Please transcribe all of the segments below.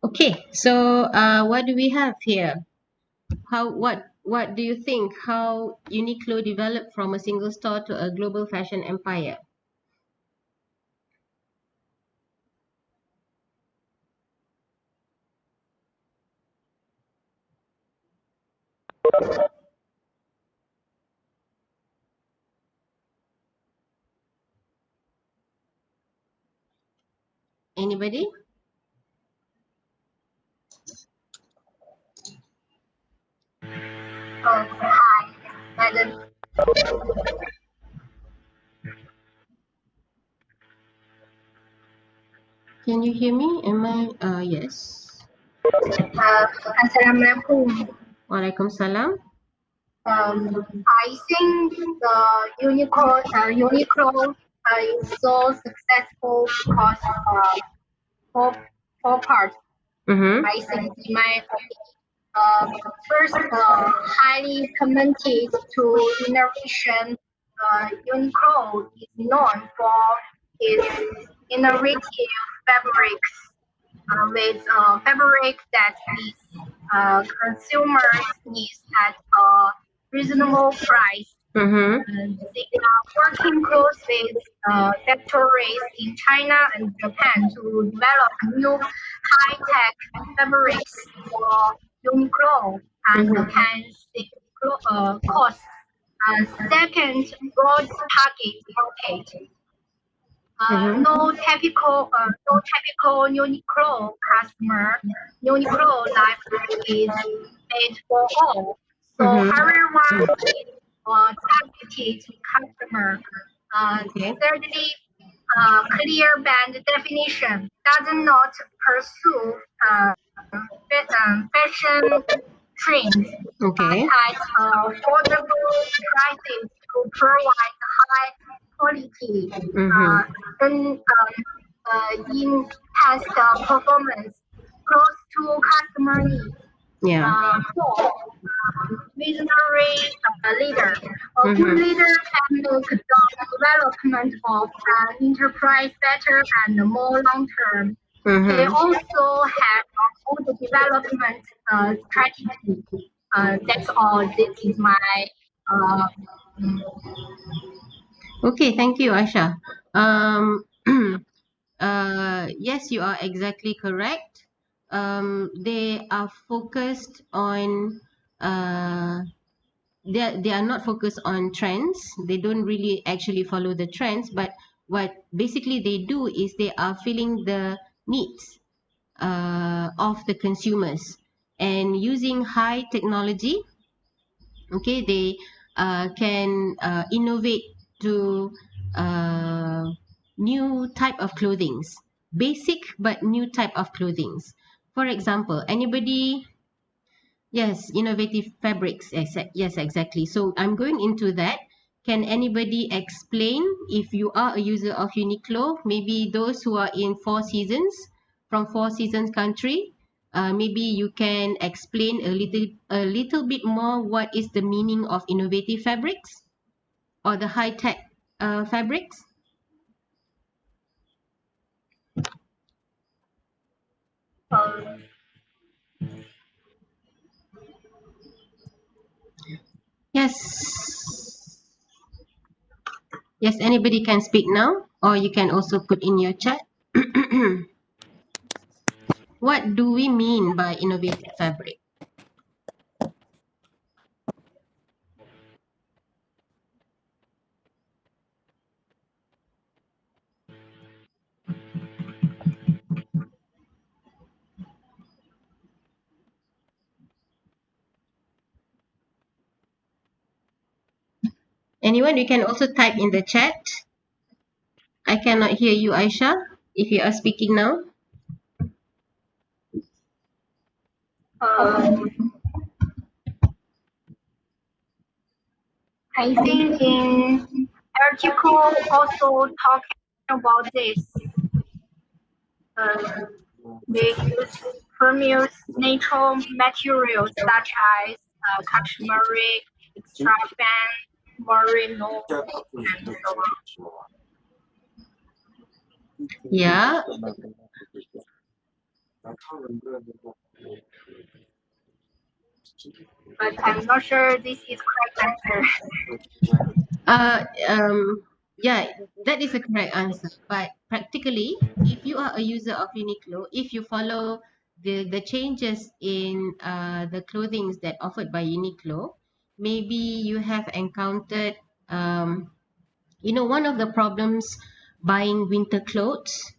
Okay, so what do we have here? What do you think? How Uniqlo developed from a single store to a global fashion empire? Anybody? Hi, madam. Can you hear me? Am I? Yes. Assalamualaikum. Waalaikumsalam. I think the Uniqlo is so successful because four, four parts. Mm-hmm. I think in my opinion. First, highly committed to innovation, Uniqlo is known for its innovative fabrics with fabric that meets consumers' needs at a reasonable price. Mm-hmm. They are working close with factories in China and Japan to develop new high-tech fabrics for Uniqlo and Mm-hmm. can save costs. Second, broad market. Mm-hmm. No typical Uniqlo customer. Uniqlo life is made for all, so Mm-hmm. everyone is a targeted customer. Okay. Thirdly, clear band definition does not pursue fashion trends, but Okay. at affordable prices to provide high quality Mm-hmm. and enhanced performance close to customer needs. Yeah. Four, visionary leader. A good Mm-hmm. leader can make the development of an enterprise better and more long term. They Mm-hmm. also have a good development strategy. That's all. This is my uh, mm, Okay. Thank you, Aisha. Um, yes, you are exactly correct. They are focused on they are not focused on trends. They don't really actually follow the trends, but what basically they do is they are filling the needs of the consumers and using high technology. Okay, they can innovate to uh, new type of clothings, basic but new type of clothings. For example, anybody. Yes, innovative fabrics. Yes, exactly. So I'm going into that. Can anybody explain if you are a user of Uniqlo? Maybe those who are in Four Seasons, from Four Seasons country. Maybe you can explain a little bit more what is the meaning of innovative fabrics or the high tech fabrics. uh, Yes. Yes, anybody can speak now, or you can also put in your chat. What do we mean by innovative fabric? Anyone, you can also type in the chat. I cannot hear you, Aisha, if you are speaking now. um, I think in article also talking about this. Uh, they use premium natural materials such as cashmere, extra fine, merino, and so on. Yeah. but I'm not sure this is correct answer. Uh, um, yeah, that is a correct answer. But practically, if you are a user of Uniqlo, if you follow the changes in the clothing that offered by Uniqlo, maybe you have encountered, one of the problems buying winter clothes,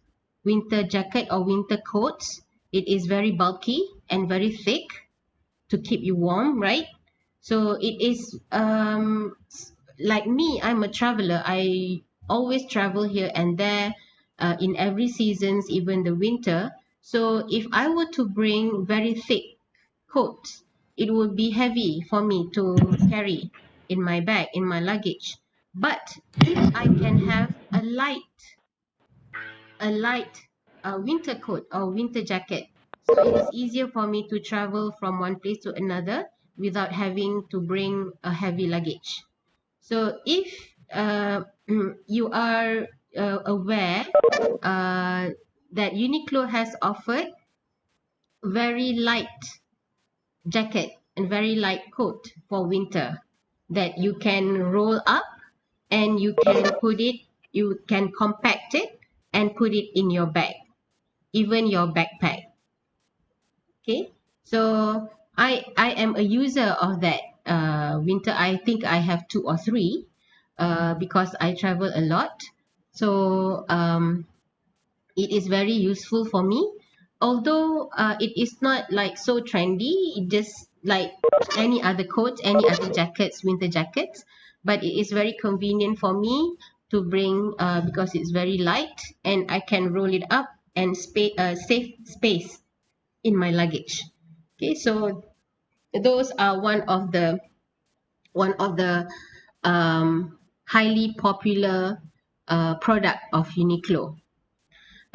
winter jacket or winter coats, it is very bulky and very thick to keep you warm, right? So it is like me, I'm a traveler. I always travel here and there in every seasons, even the winter. So if I were to bring very thick coats, it would be heavy for me to carry in my bag, in my luggage. But if I can have a light winter coat or winter jacket. So it is easier for me to travel from one place to another without having to bring a heavy luggage. So if you are aware that Uniqlo has offered very light jacket and very light coat for winter that you can roll up and you can compact it and put it in your bag, even your backpack. Okay, so I am a user of that winter. I think I have two or three because I travel a lot. So it is very useful for me. Although it is not like so trendy, it just like any other coats, any other jackets, winter jackets, but it is very convenient for me to bring because it's very light and I can roll it up and save space in my luggage. Okay, so those are one of the highly popular product of Uniqlo.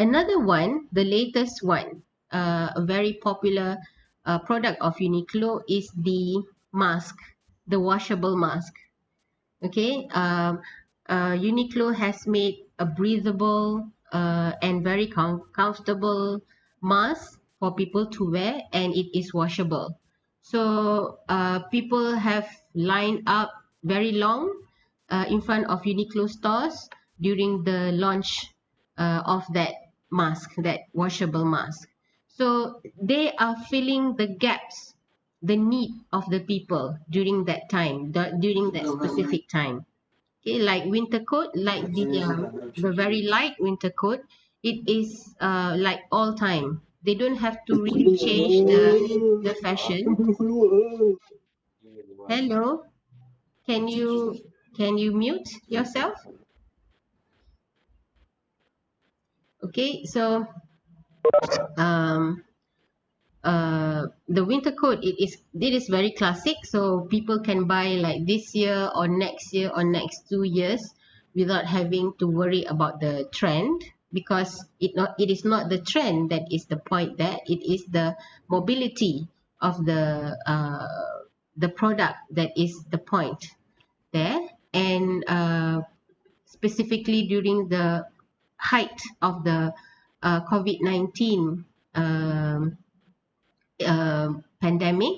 Another one, the latest one, a very popular product of Uniqlo is the mask, the washable mask. Okay, Uniqlo has made a breathable and very comfortable mask for people to wear, and it is washable. So people have lined up very long in front of Uniqlo stores during the launch of that mask, that washable mask. So they are filling the gaps, the need of the people during that time, during that specific time. Okay, like winter coat, like the very light winter coat, it is like all time. They don't have to really change the fashion. Hello, can you mute yourself? Okay, so um, the winter coat, it is very classic, so people can buy like this year or next 2 years without having to worry about the trend, because it is not the trend that is the point there. It is the mobility of the product that is the point there. And specifically during the height of the COVID-19 pandemic,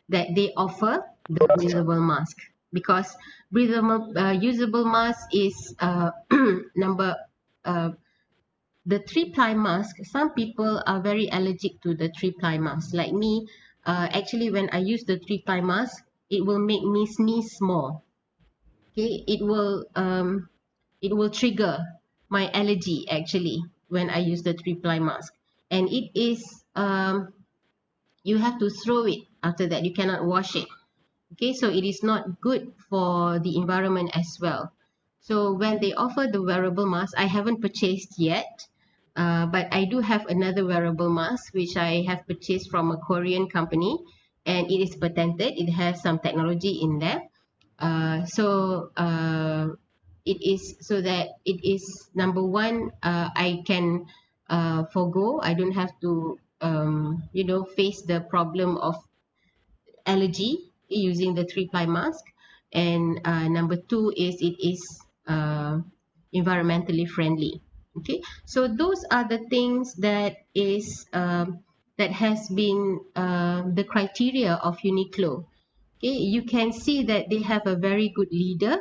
that they offer the breathable mask, because breathable usable mask is number uh, the three ply mask. Some people are very allergic to the three ply mask, like me. Actually, when I use the three ply mask, it will make me sneeze more. Okay, it will trigger my allergy actually when I use the three ply mask. And it is you have to throw it after that. You cannot wash it. Okay, so it is not good for the environment as well. So when they offer the wearable mask, I haven't purchased yet, but I do have another wearable mask which I have purchased from a Korean company, and it is patented. It has some technology in there. So it is so that it is number one. I can forgo. I don't have to face the problem of allergy using the three ply mask. And number two is it is environmentally friendly. Okay, so those are the things that is that has been the criteria of Uniqlo. Okay, you can see that they have a very good leader,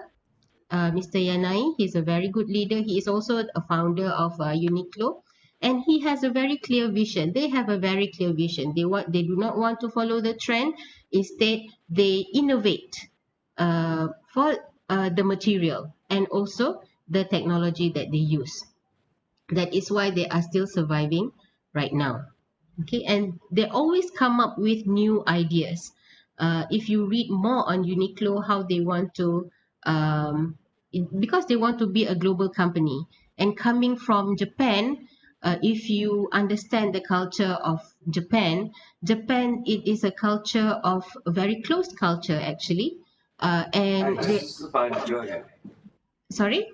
Mr. Yanai. He's a very good leader. He is also a founder of Uniqlo, and he has a very clear vision. They have a very clear vision. They do not want to follow the trend. Instead, they innovate for the material and also the technology that they use. That is why they are still surviving right now. Okay, and they always come up with new ideas. If you read more on Uniqlo, how they want to because they want to be a global company, and coming from Japan, if you understand the culture of Japan, it is a culture of a very closed culture actually. And they, sorry.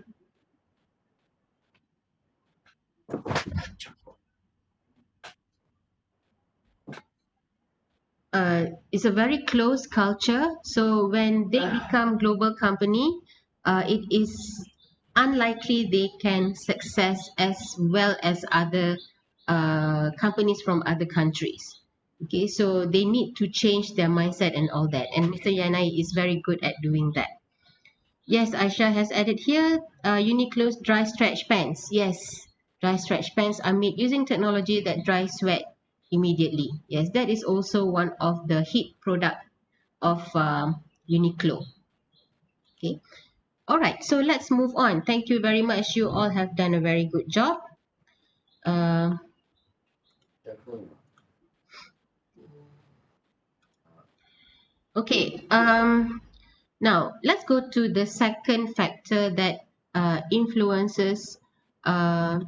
It's a very close culture. So when they become global company, it is unlikely they can success as well as other companies from other countries. Okay, so they need to change their mindset and all that. And Mr. Yanai is very good at doing that. Yes, Aisha has added here Uniqlo's dry stretch pants. Yes, dry stretch pants are made using technology that dry sweat immediately. Yes, that is also one of the hit product of Uniqlo. Okay. All right. So let's move on. Thank you very much. You all have done a very good job. Uh, okay. Now let's go to the second factor that influences uh,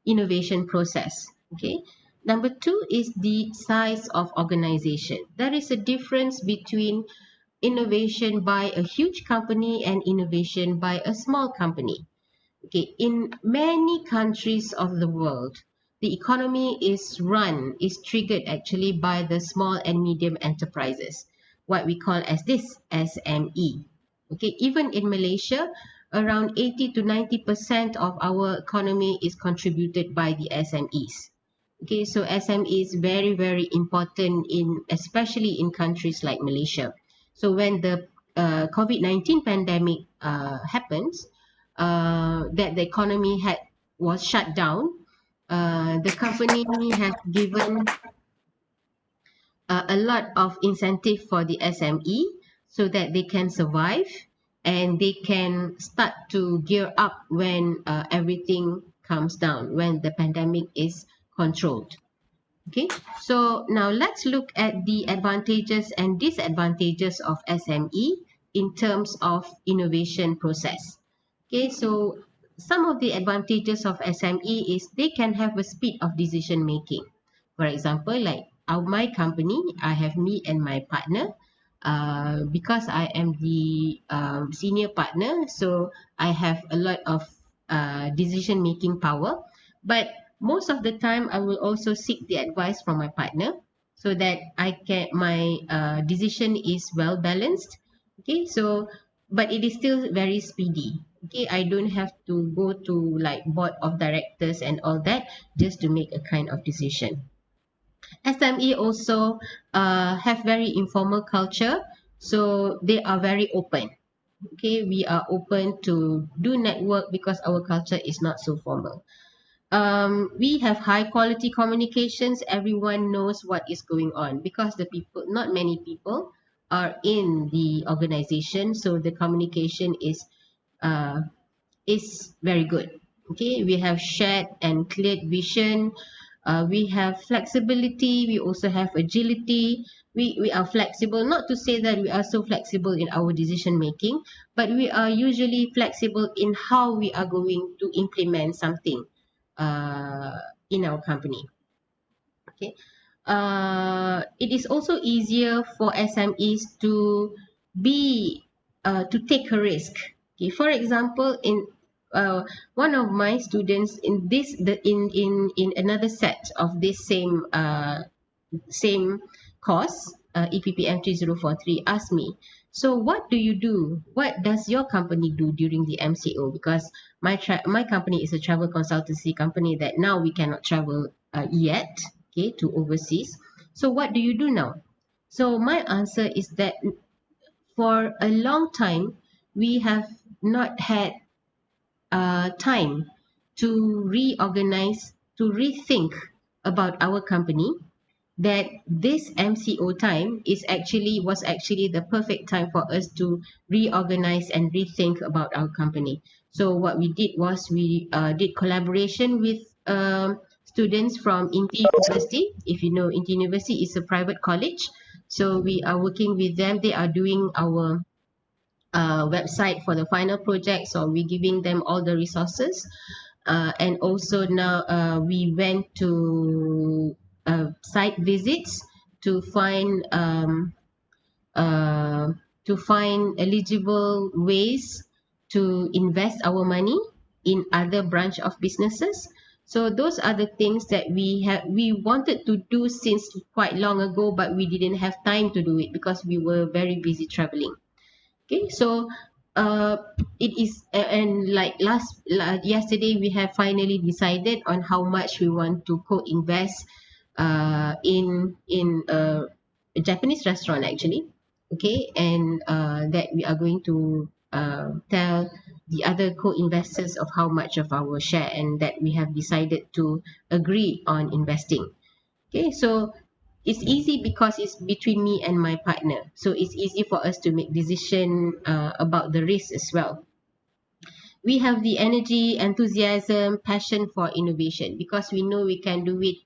innovation process. Okay. Number two is the size of organization. There is a difference between innovation by a huge company and innovation by a small company. Okay, in many countries of the world, the economy is triggered actually by the small and medium enterprises, what we call as this SME. Okay, even in Malaysia, around 80 to 90% of our economy is contributed by the SMEs. Okay, so SME is very, very important in especially in countries like Malaysia. So when the COVID-19 pandemic happens, that the economy was shut down, the company has given a lot of incentive for the SME so that they can survive and they can start to gear up when everything comes down, when the pandemic is controlled. Okay, so now let's look at the advantages and disadvantages of SME in terms of innovation process. Okay, so some of the advantages of SME is they can have a speed of decision making. For example, like my company, I have me and my partner. Because I am the senior partner, so I have a lot of decision making power. But most of the time, I will also seek the advice from my partner so that my decision is well balanced. Okay, so but it is still very speedy. Okay, I don't have to go to like board of directors and all that just to make a kind of decision. SME also have very informal culture, so they are very open. Okay, we are open to do network because our culture is not so formal. We have high quality communications. Everyone knows what is going on because not many people are in the organization, so the communication uh, is very good. Okay, we have shared and clear vision. We have flexibility. We also have agility. We are flexible, not to say that we are so flexible in our decision making, but we are usually flexible in how we are going to implement something uh, in our company. Okay. It is also easier for SMEs to take a risk. Okay. For example, in one of my students in in another set of this same course, EPPM 3043 asked me, so what do you do? What does your company do during the MCO? Because my company is a travel consultancy company that now we cannot travel yet. okay, to overseas. So what do you do now? So my answer is that for a long time we have not had time to reorganize, to rethink about our company, that this MCO time was actually the perfect time for us to reorganize and rethink about our company. So what we did was we did collaboration with students from Inti University. If you know, Inti University is a private college. So we are working with them. They are doing our website for the final project. So we're giving them all the resources. And also now we went to site visits to find uh, to find eligible ways to invest our money in other branch of businesses. So those are the things that we wanted to do since quite long ago, but we didn't have time to do it because we were very busy traveling. Okay, so uh, it is and like yesterday we have finally decided on how much we want to co-invest in a Japanese restaurant actually. Okay, and that we are going to tell the other co-investors of how much of our share, and that we have decided to agree on investing. Okay, so it's easy because it's between me and my partner. So it's easy for us to make decision about the risk as well. We have the energy, enthusiasm, passion for innovation because we know we can do it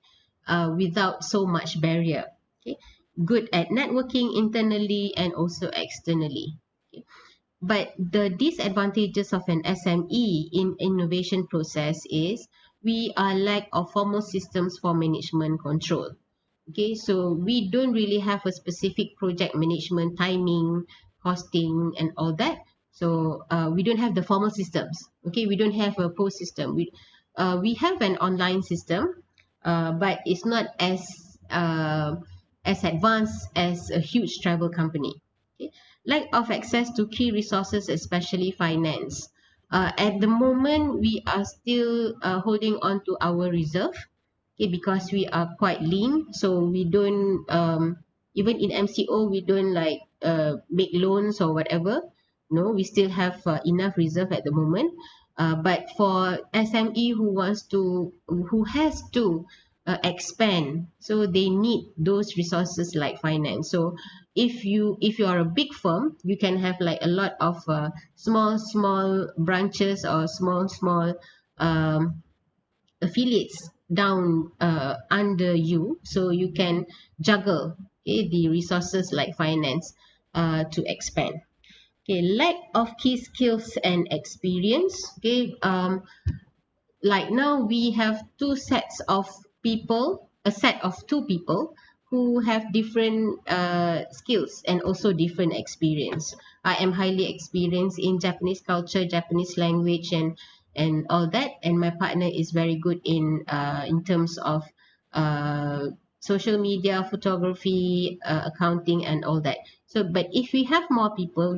without so much barrier. Okay, good at networking internally and also externally. Okay. But the disadvantages of an SME in innovation process is we are lack of formal systems for management control. Okay, so we don't really have a specific project management timing, costing, and all that. So we don't have the formal systems. Okay, we don't have a post system. We have an online system, but it's not as advanced as a huge travel company. Okay, lack of access to key resources, especially finance. At the moment, we are still holding on to our reserve, okay, because we are quite lean, so we don't even in MCO we don't like make loans or whatever. No, we still have enough reserve at the moment. But for SME who has to expand, so they need those resources like finance. So if you are a big firm, you can have like a lot of small branches or small um, affiliates down under you, so you can juggle, okay, the resources like finance to expand. Okay, lack of key skills and experience. Okay, like now we have two sets of people, a set of two people who have different skills and also different experience. I am highly experienced in Japanese culture, Japanese language, and all that, and my partner is very good in terms of uh, social media, photography, accounting, and all that. So but if we have more people,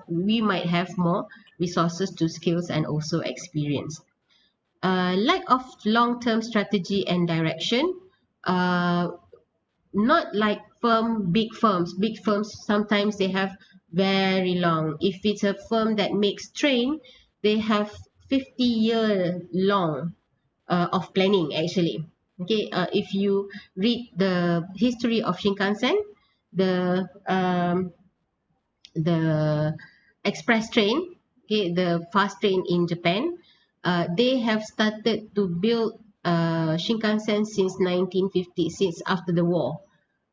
we might have more resources to skills and also experience. Lack of long-term strategy and direction. Uh, Not like big firms. Big firms sometimes they have very long. If it's a firm that makes train, they have 50-year long of planning actually. Okay, if you read the history of Shinkansen, the express train, okay, the fast train in Japan, they have started to build Shinkansen since 1950, since after the war.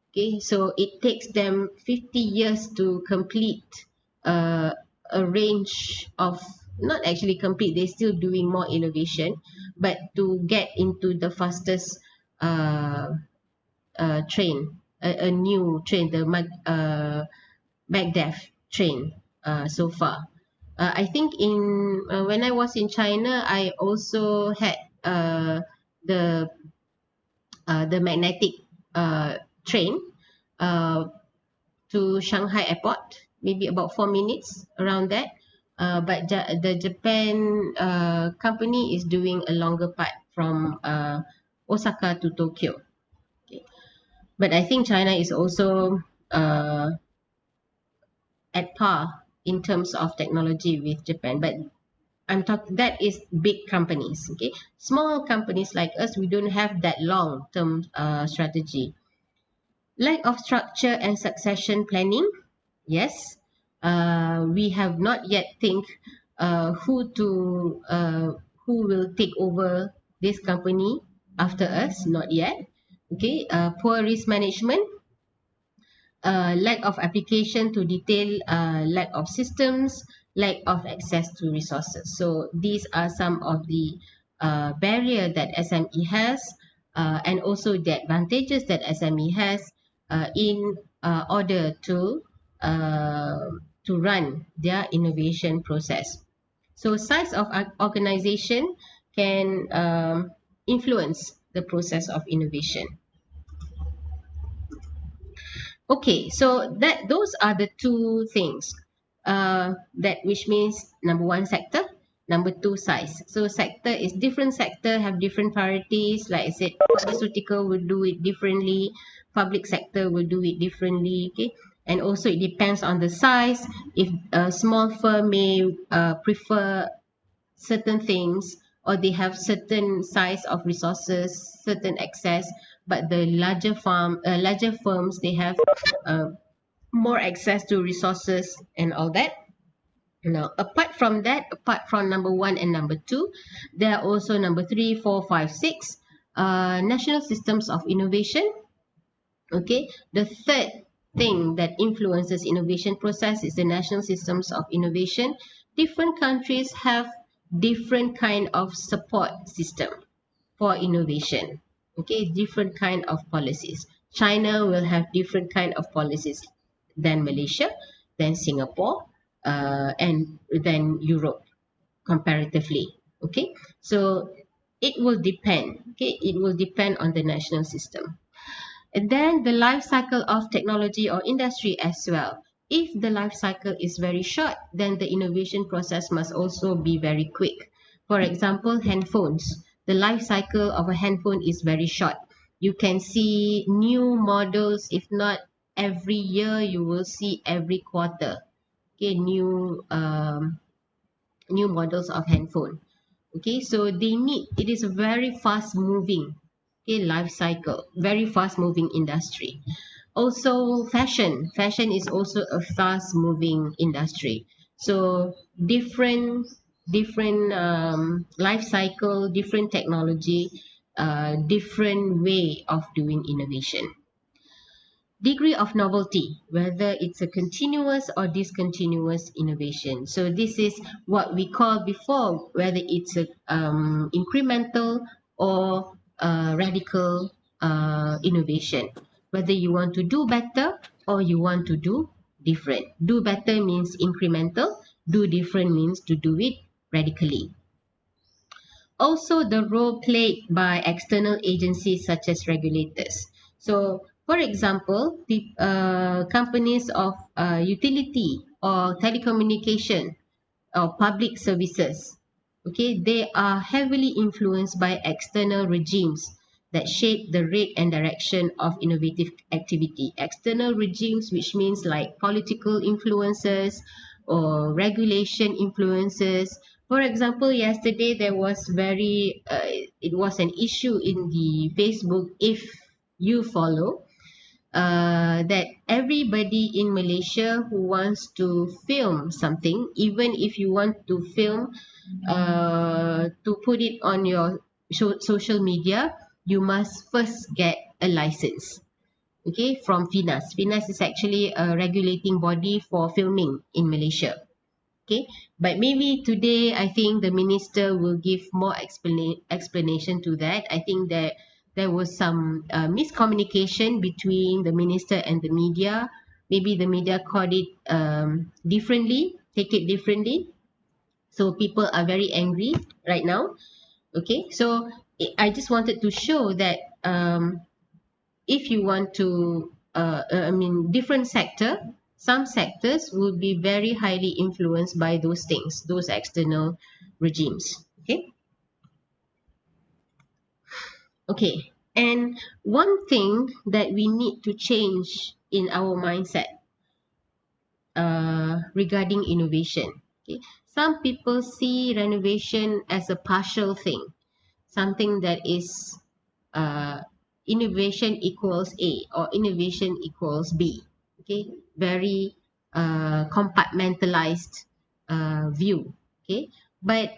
Okay, so it takes them 50 years to complete uh, a range of, not actually complete, they're still doing more innovation, but to get into the fastest uh, train, a new train, the Maglev train so far. I think in when I was in China, I also had the the magnetic train uh, to Shanghai airport, maybe about 4 minutes around that. But the Japan company is doing a longer part from Osaka to Tokyo. But I think China is also uh, at par in terms of technology with Japan. But I'm talking that is big companies. Okay, small companies like us, we don't have that long term strategy. Lack of structure and succession planning. Yes, we have not yet think who will take over this company after us. Not yet. Okay, poor risk management, lack of application to detail, lack of systems, lack of access to resources. So these are some of the barrier that SME has, and also the advantages that SME has in order to run their innovation process. So size of organization can influence the process of innovation. Okay, so that those are the two things. That which means number one, sector, number two, size. So sector is different, sector have different priorities. Like I said, pharmaceutical will do it differently, public sector will do it differently. Okay, and also it depends on the size. If a small firm may prefer certain things, or they have certain size of resources, certain access, but the larger firms, they have uh, more access to resources and all that. Now, apart from that, apart from number one and number two, there are also number three, four, five, six, national systems of innovation. Okay, the third thing that influences innovation process is the national systems of innovation. Different countries have different kind of support system for innovation. Okay, different kind of policies. China will have different kind of policies than Malaysia, than Singapore, and than Europe comparatively. Okay, so it will depend. Okay, it will depend on the national system. And then the life cycle of technology or industry as well. If the life cycle is very short, then the innovation process must also be very quick. For example, handphones. The life cycle of a handphone is very short. You can see new models, if not every year, you will see every quarter. Okay, new models of handphone. Okay, so they need, it is a very fast moving, okay, life cycle, very fast moving industry. Also fashion is also a fast moving industry. So different life cycle, different technology, different way of doing innovation. Degree of novelty, whether it's a continuous or discontinuous innovation. So this is what we call before, whether it's a incremental or radical innovation. Whether you want to do better or you want to do different. Do better means incremental. Do different means to do it radically. Also the role played by external agencies such as regulators. So, for example, the companies of utility or telecommunication or public services, okay, they are heavily influenced by external regimes that shape the rate and direction of innovative activity. External regimes, which means like political influences or regulation influences. For example, yesterday there was it was an issue in the Facebook, if you follow, that everybody in Malaysia who wants to film something, even if you want to film to put it on your social media, you must first get a license. Okay, from FINAS. FINAS is actually a regulating body for filming in Malaysia. Okay, but maybe today I think the minister will give more explanation to that. I think that there was some miscommunication between the minister and the media. Maybe the media called it differently, take it differently. So people are very angry right now. Okay, so I just wanted to show that if you want to I mean different sector, some sectors will be very highly influenced by those things, those external regimes. Okay, okay, And one thing that we need to change in our mindset regarding innovation. Okay. Some people see renovation as a partial thing, something that is uh, innovation equals A or innovation equals B. Okay, very compartmentalized view. Okay, but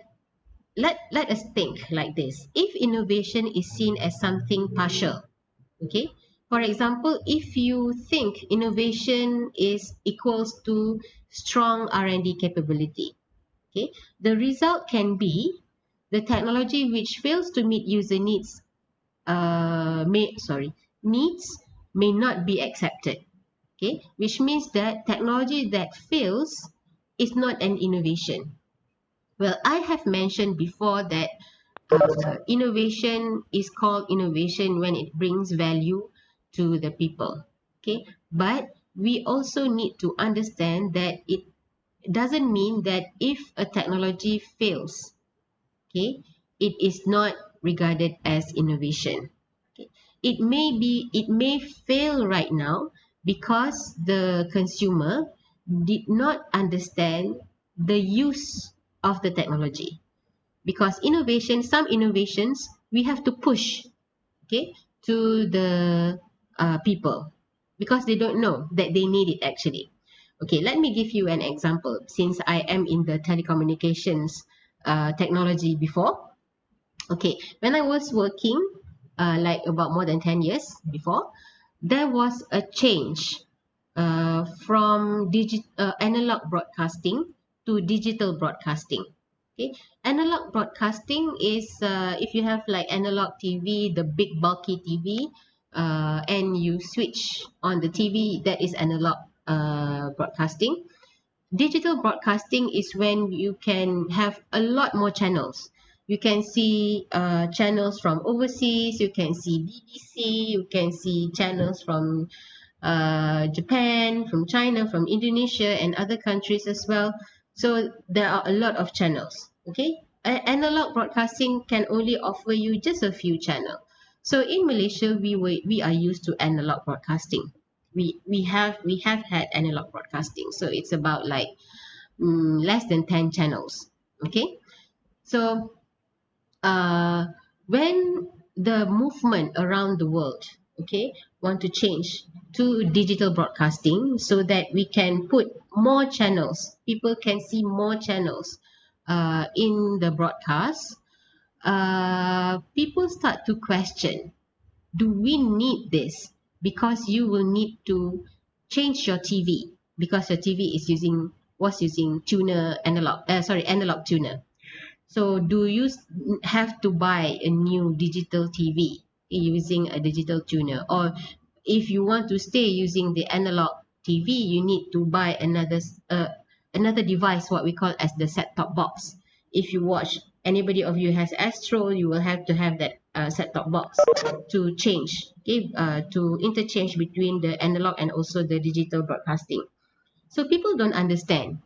let us think like this: if innovation is seen as something partial, okay, for example, if you think innovation is equals to strong R&D capability, okay, the result can be the technology which fails to meet user needs needs may not be accepted, okay, which means that technology that fails is not an innovation. Well, I have mentioned before that innovation is called innovation when it brings value to the people, okay, but we also need to understand that it doesn't mean that if a technology fails, okay, it is not regarded as innovation. Okay. It may fail right now because the consumer did not understand the use of the technology. Because some innovations we have to push, okay, to the people because they don't know that they need it actually. Okay, let me give you an example. Since I am in the telecommunications technology before, okay, when I was working like about more than 10 years before, there was a change from analog broadcasting to digital broadcasting. Okay, analog broadcasting is if you have like analog TV, the big bulky TV, and you switch on the TV, that is analog broadcasting. Digital broadcasting is when you can have a lot more channels. You can see channels from overseas, you can see BBC, you can see channels from Japan, from China, from Indonesia, and other countries as well. So there are a lot of channels. Okay, analog broadcasting can only offer you just a few channels. So in Malaysia, we are used to analog broadcasting. We have had analog broadcasting, so it's about like less than 10 channels. Okay, so uh, when the movement around the world, okay, want to change to digital broadcasting so that we can put more channels, people can see more channels in the broadcast, people start to question, do we need this? Because you will need to change your TV because your TV is using tuner analog, analog tuner. So do you have to buy a new digital TV using a digital tuner? Or if you want to stay using the analog TV, you need to buy another device, what we call as the set-top box. If you watch, anybody of you has Astro, you will have to have that set-top box to change, okay, to interchange between the analog and also the digital broadcasting. So people don't understand,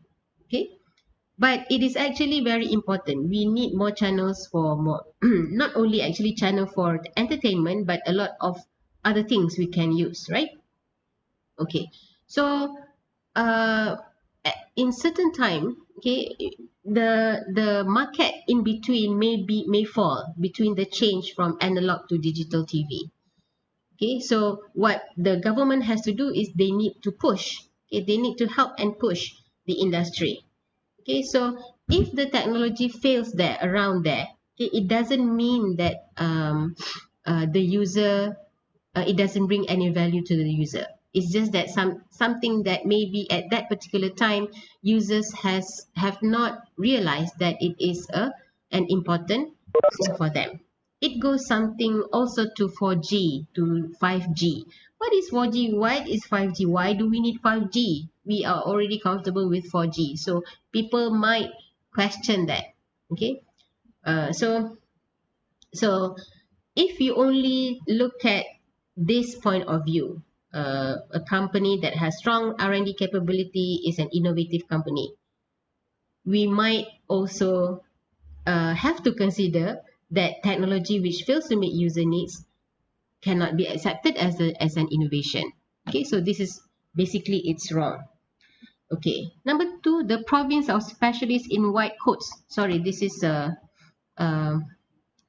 okay, but it is actually very important. We need more channels for more not only actually channel for entertainment but a lot of other things we can use, right? Okay, so uh in certain time, okay, the market in between may fall between the change from analog to digital TV. Okay, so what the government has to do is they need to push, okay, they need to help and push the industry. Okay, so if the technology fails there around there, okay, it doesn't mean that the user it doesn't bring any value to the user. It's just that something that maybe at that particular time users have not realized that it is an important thing for them. It goes something also to 4G to 5G. What is 4G? Why is 5G? Why do we need 5G? We are already comfortable with 4G. So people might question that. Okay. So if you only look at this point of view, a company that has strong R&D capability is an innovative company. We might also have to consider that technology which fails to meet user needs cannot be accepted as an innovation. Okay, so this is basically it's wrong. Okay, number two, the province of specialists in white coats. Sorry, this is a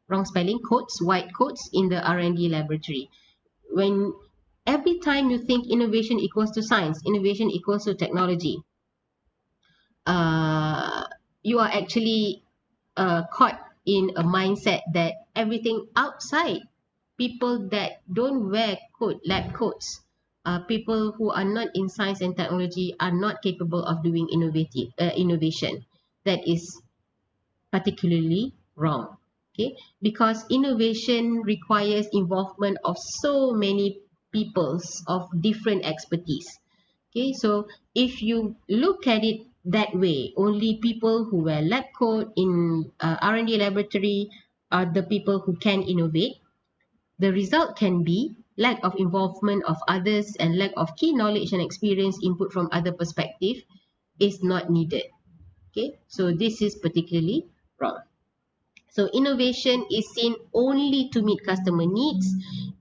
wrong spelling. Coats, white coats in the R&D laboratory. When every time you think innovation equals to science, innovation equals to technology, uh, you are actually caught in a mindset that everything outside people that don't wear lab coats, people who are not in science and technology are not capable of doing innovation. That is particularly wrong. Okay, because innovation requires involvement of so many peoples of different expertise. Okay, so if you look at it that way, only people who wear lab coat in R&D laboratory are the people who can innovate. The result can be lack of involvement of others and lack of key knowledge and experience input from other perspective is not needed. Okay, so this is particularly wrong. So innovation is seen only to meet customer needs.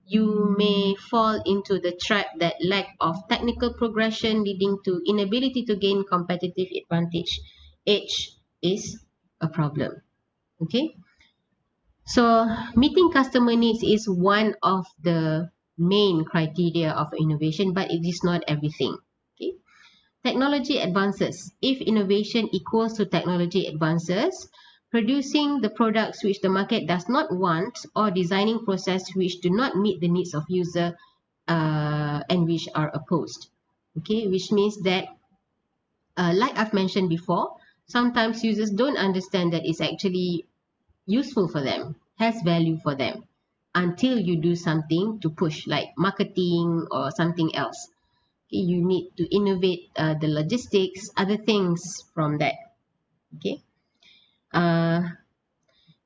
You may fall into the trap that lack of technical progression leading to inability to gain competitive advantage. Age is a problem. Okay. So meeting customer needs is one of the main criteria of innovation, but it is not everything. Okay. Technology advances. If innovation equals to technology advances, producing the products which the market does not want or designing process which do not meet the needs of user and which are opposed. Okay, which means that, like I've mentioned before, sometimes users don't understand that it's actually useful for them, has value for them, until you do something to push, like marketing or something else. Okay, you need to innovate the logistics, other things from that. Okay, uh,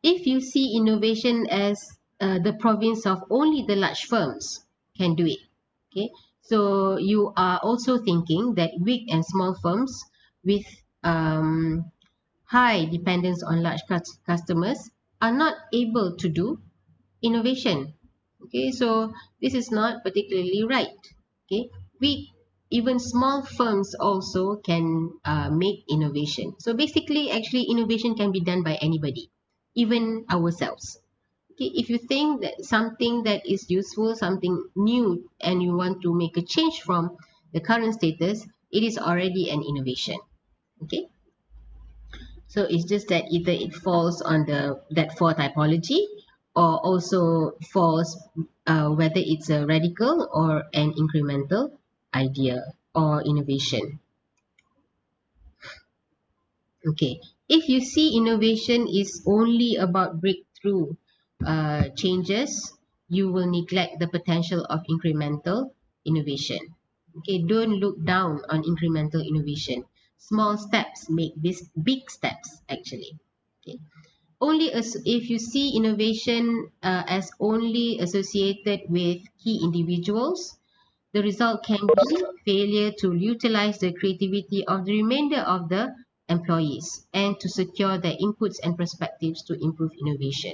if you see innovation as the province of only the large firms can do it. Okay, so you are also thinking that big and small firms with high dependence on large customers are not able to do innovation. Okay, so this is not particularly right. Okay, we even small firms also can make innovation. So basically, actually, innovation can be done by anybody, even ourselves. Okay, if you think that something that is useful, something new, and you want to make a change from the current status, it is already an innovation. Okay, so it's just that either it falls on the that four typology, or also falls whether it's a radical or an incremental idea or innovation. Okay, if you see innovation is only about breakthrough changes, you will neglect the potential of incremental innovation. Okay, don't look down on incremental innovation. Small steps make this big steps actually. Okay, only as if you see innovation as only associated with key individuals, the result can be failure to utilize the creativity of the remainder of the employees and to secure their inputs and perspectives to improve innovation.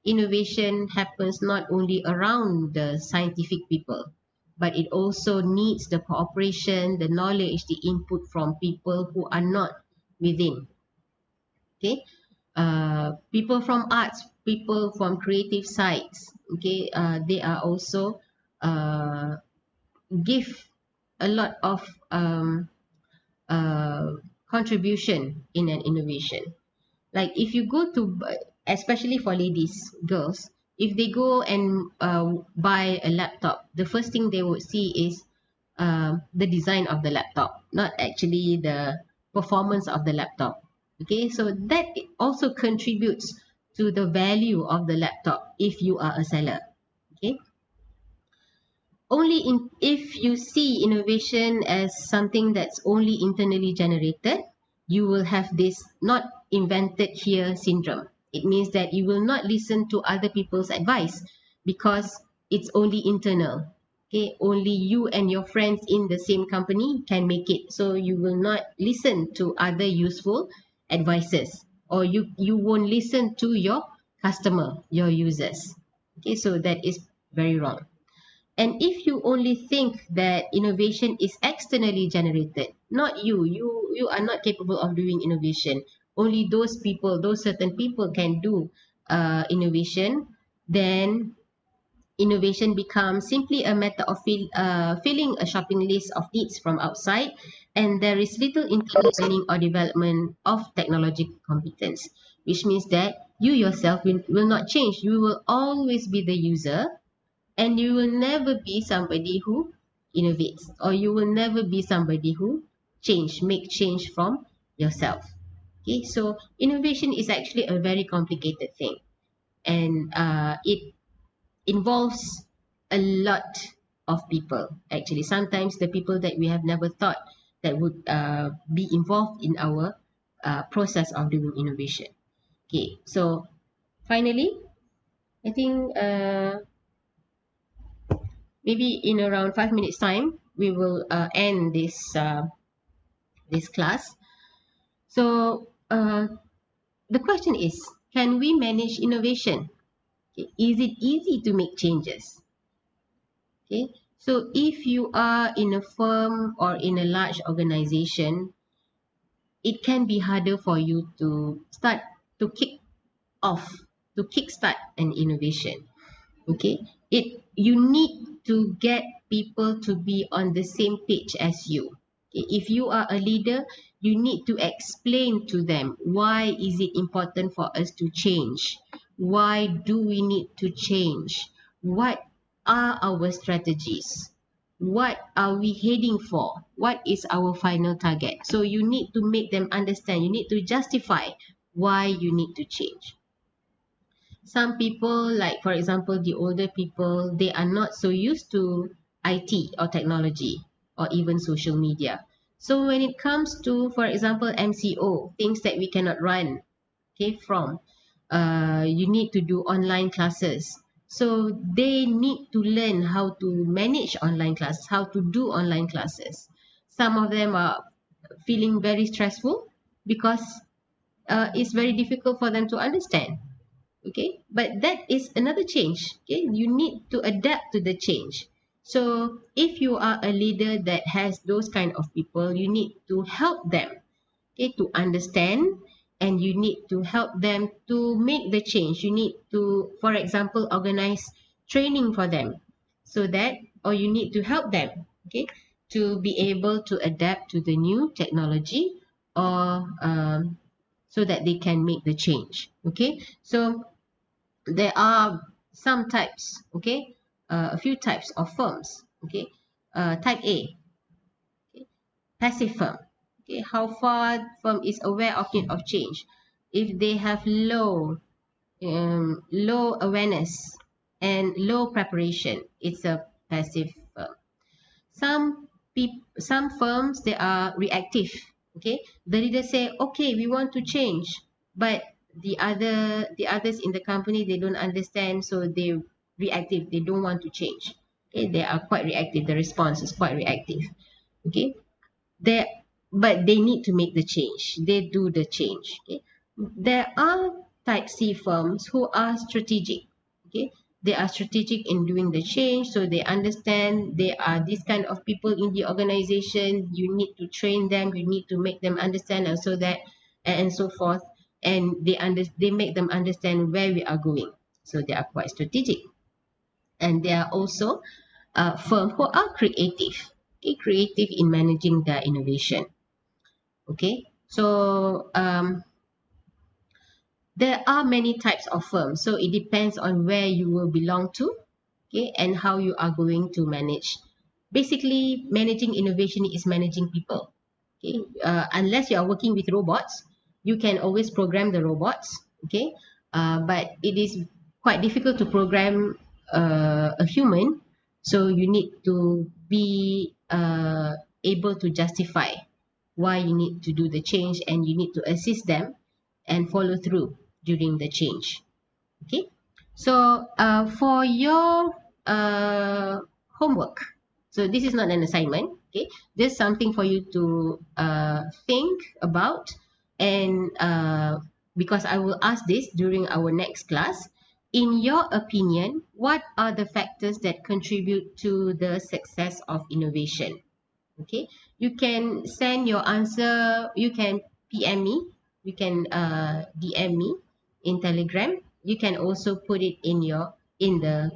Innovation happens not only around the scientific people, but it also needs the cooperation, the knowledge, the input from people who are not within. Okay, people from arts, people from creative sides. Okay, they are also uh, give a lot of uh, contribution in an innovation. Like if you go to, especially for ladies, girls, if they go and buy a laptop, the first thing they would see is the design of the laptop, not actually the performance of the laptop. Okay, so that also contributes to the value of the laptop if you are a seller. Okay, only in if you see innovation as something that's only internally generated, you will have this not invented here syndrome. It means that you will not listen to other people's advice because it's only internal. Okay, only you and your friends in the same company can make it, so you will not listen to other useful advices, or you won't listen to your customer, your users. Okay, so that is Very wrong. And if you only think that innovation is externally generated, not you are not capable of doing innovation. Only those people, those certain people can do innovation. Then innovation becomes simply a matter of filling a shopping list of needs from outside, and there is little internal learning or development of technological competence, which means that you yourself will not change. You will always be the user, and you will never be somebody who innovates, or you will never be somebody who make change from yourself. Okay, so innovation is actually a very complicated thing, and it involves a lot of people. Actually, sometimes the people that we have never thought that would be involved in our process of doing innovation. Okay, so finally, I think maybe in around 5 minutes time we will end this class. So the question is, can we manage innovation? Okay. Is it easy to make changes? Okay, so if you are in a firm or in a large organization, it can be harder for you to start to kick off, to kickstart an innovation. Okay, you need to get people to be on the same page as you. Okay? If you are a leader, you need to explain to them why is it important for us to change, why do we need to change, what are our strategies, what are we heading for, what is our final target. So you need to make them understand, you need to justify why you need to change. Some people, like for example the older people, they are not so used to IT or technology or even social media. So when it comes to, for example, MCO, things that we cannot run, okay, from you need to do online classes, so they need to learn how to manage online classes, how to do online classes. Some of them are feeling very stressful because it's very difficult for them to understand. Okay, but that is another change. Okay, you need to adapt to the change. So if you are a leader that has those kind of people, you need to help them, okay, to understand, and you need to help them to make the change. You need to, for example, organize training for them, so that, or you need to help them, okay, to be able to adapt to the new technology, or so that they can make the change. Okay, so there are some types, okay, a few types of firms. Okay, type A, okay, passive firm. Okay, how far firm is aware of need of change. If they have low awareness and low preparation, it's a passive firm. Some firms, they are reactive. Okay, the leader say, okay, we want to change, but the others in the company, they don't understand, so they reactive, they don't want to change. Okay, they are quite reactive, the response is quite reactive. Okay, they, but they need to make the change, they do the change. Okay, there are type C firms who are strategic. Okay, they are strategic in doing the change, so they understand they are this kind of people in the organization, you need to train them, you need to make them understand, and so that, and so forth, and they make them understand where we are going, so they are quite strategic. And there are also firms who are creative. Okay, creative in managing their innovation. Okay, so there are many types of firms, so it depends on where you will belong to, okay, and how you are going to manage. Basically, managing innovation is managing people. Okay, unless you are working with robots, you can always program the robots. Okay, but it is quite difficult to program a human, so you need to be able to justify why you need to do the change, and you need to assist them and follow through during the change. Okay, so for your homework, so this is not an assignment. Okay, just something for you to think about, and because I will ask this during our next class, In your opinion, what are the factors that contribute to the success of innovation? Okay, you can send your answer, you can PM me, you can DM me in Telegram. You can also put it in the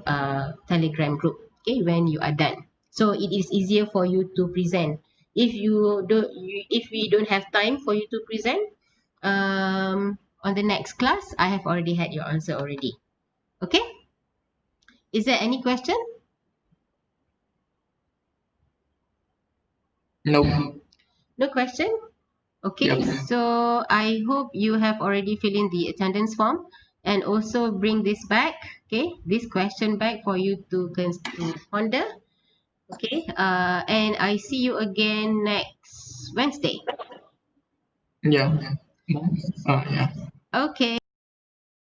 Telegram group, okay, when you are done, so it is easier for you to present. If we don't have time for you to present, on the next class I have already had your answer already. Okay, is there any question? Nope. No question. Okay, Yep. so I hope you have already filled in the attendance form and also bring this back, okay, this question back for you to ponder. Okay, and I see you again next Wednesday. Yeah. Yeah. Okay.